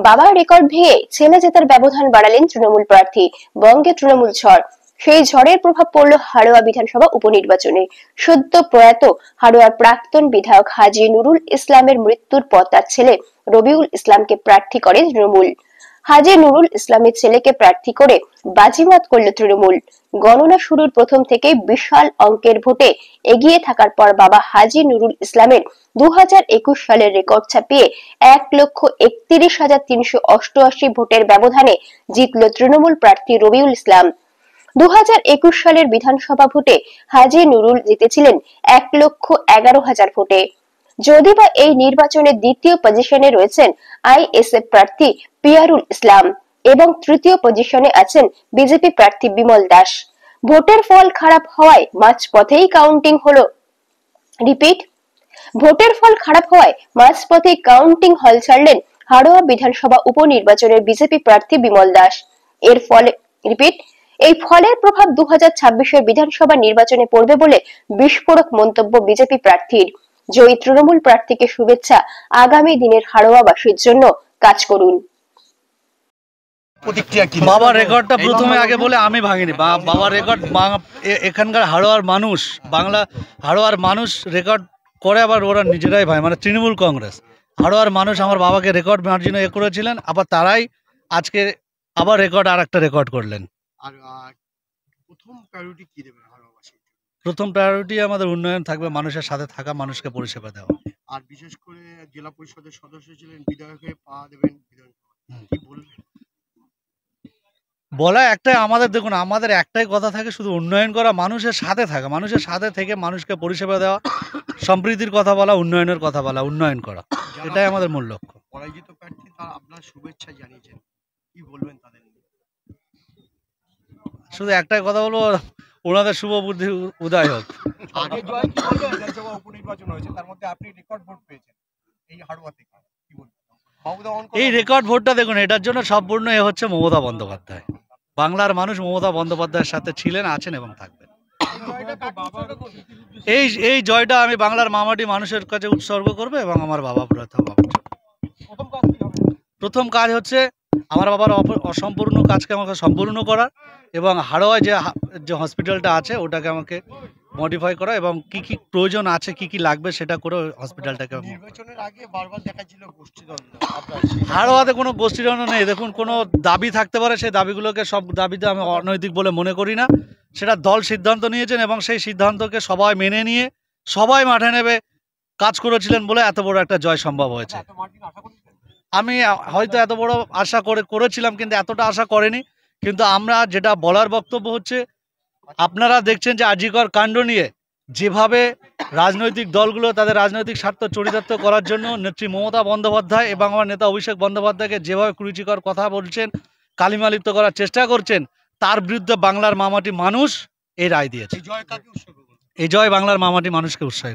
বাবার রেকর্ড ভেঙে ছেলে জেতার ব্যবধান বাড়ালেন তৃণমূল প্রার্থী। বঙ্গে তৃণমূল ঝড়, সেই ঝড়ের প্রভাব পড়ল হাড়োয়া বিধানসভা উপনির্বাচনে। সদ্য প্রয়াত হাড়োয়ার প্রাক্তন বিধায়ক হাজী নুরুল ইসলামের মৃত্যুর পর তার ছেলে রবিউল ইসলামকে প্রার্থী করে তৃণমূল। হাজী নুরুল ইসলামের ছেলেকে প্রার্থী করে বাজিমাত করল তৃণমূল। গণনা শুরুর প্রথম থেকে বিশাল অঙ্কের ভোটে এগিয়ে থাকার পর বাবা হাজী নুরুল ইসলামের 2021 সালের রেকর্ড ছাপিয়ে 1,31,388 ভোটের ব্যবধানে জিতল তৃণমূল প্রার্থী রবিউল ইসলাম। 2021 সালের বিধানসভা ভোটে হাজী নুরুল জিতেছিলেন 1,11,000 ভোটে। যদিবা এই নির্বাচনে দ্বিতীয় পজিশনে রয়েছেন আইএসএফ প্রার্থী পিয়ারুল ইসলাম এবং তৃতীয় পজিশনে আছেন বিজেপি প্রার্থী বিমল দাস। ভোটের ফল খারাপ হওয়ায় মাঝপথেই কাউন্টিং হলো। ভোটের ফল খারাপ হওয়ায় মাঝপথেই কাউন্টিং হল ছাড়লেন হাড়োয়া বিধানসভা উপনির্বাচনের বিজেপি প্রার্থী বিমল দাস। এই ফলের প্রভাব 2026-এর বিধানসভা নির্বাচনে পড়বে বলে বিস্ফোরক মন্তব্য বিজেপি প্রার্থীর। জয়ী তৃণমূল প্রার্থীকে শুভেচ্ছা, আগামী দিনের হাড়োয়াবাসীর জন্য কাজ করুন। বাবার রেকর্ডটা প্রথমে আগে বলে আমি ভাঙিনি। বাবার রেকর্ড এখানকার হাড়োয়ার মানুষ রেকর্ড করে, আবার ওরা নিজেরাই ভাই, মানে তৃণমূল কংগ্রেস হাড়োয়ার মানুষ আমার বাবাকে রেকর্ড মার্জিনে করেছিলেন, আবার তারাই আজকে আবার রেকর্ড আর একটা রেকর্ড করলেন। প্রথম প্রায়োরিটি আমাদের উন্নয়ন থাকবে, মানুষের সাথে থাকা, মানুষকে পরিষেবা দেওয়া। আর বিশেষ করে জেলা পরিষদের সদস্য ছিলেন, বিধায়কের পা দেবেন, কি বলবেন? বলা একটাই, দেখুন আমাদের একটাই কথা থাকে, শুধু উন্নয়ন করা, মানুষের সাথে থাকা, মানুষের সাথে থেকে মানুষকে পরিষেবা দেওয়া, সম্প্রীতির কথা বলা, উন্নয়নের কথা বলা, উন্নয়ন করা, এটাই আমাদের মূল লক্ষ্য। পরাজিত প্রার্থী তারা আপনার শুভেচ্ছা জানিয়েছেন, কি বলবেন তাদের? শুধু একটাই কথা বলবো, ওনাদের শুভ বুদ্ধি উদয় হোক। উপনির্বাচন হয়েছে, তার মধ্যে আপনি রেকর্ড ভোট পেয়েছেন এই হাড়োয়া থেকে, কি বলবেন? এই রেকর্ড ভোটটা দেখুন, এটার জন্য সম্পূর্ণ হচ্ছে মমতা বন্দ্যোপাধ্যায়। বাংলার মানুষ মমতা বন্দ্যোপাধ্যায়ের সাথে ছিলেন, আছেন এবং থাকবেন। এই জয়টা আমি বাংলার মামাটি মানুষের কাছে উৎসর্গ করবো এবং আমার বাবা প্রথম কাজ হচ্ছে আমার বাবার অসম্পূর্ণ কাজকে আমাকে সম্পূর্ণ করা, এবং হাড়োয়ায় যে হসপিটালটা আছে ওটাকে আমাকে মডিফাই করা, এবং কি কি প্রয়োজন আছে, কি কি লাগবে সেটা করে হসপিটালটাকে। নির্বাচনের আগে বারবার দেখাচ্ছিল গোষ্ঠীদ্বন্দ্ব, হাড়োয়াতে কোনো গোষ্ঠীদ্বন্দ্ব নেই। দেখুন, কোনো দাবি থাকতে পারে, সেই দাবিগুলোকে, সব দাবিতে আমি অনৈতিক বলে মনে করি না। সেটা দল সিদ্ধান্ত নিয়েছেন এবং সেই সিদ্ধান্তকে সবাই মেনে নিয়ে সবাই মাঠে নেবে কাজ করেছিলেন বলে এত বড় একটা জয় সম্ভব হয়েছে। আমি হয়তো এত বড় আশা করেছিলাম, কিন্তু এতটা আশা করেনি। কিন্তু আমরা যেটা বলার বক্তব্য হচ্ছে, আপনারা দেখছেন যে আজিকর কাণ্ড নিয়ে যেভাবে রাজনৈতিক দলগুলো তাদের রাজনৈতিক স্বার্থ চরিতার্থ করার জন্য নেত্রী মমতা বন্দ্যোপাধ্যায় এবং আমার নেতা অভিষেক বন্দ্যোপাধ্যায়কে যেভাবে কুরুচিকর কথা বলছেন, কালিমালিপ্ত করার চেষ্টা করছেন, তার বিরুদ্ধে বাংলার মামাটি মানুষ এই রায় দিয়েছে। এই জয় বাংলার মামাটি মানুষকে উৎসাহ।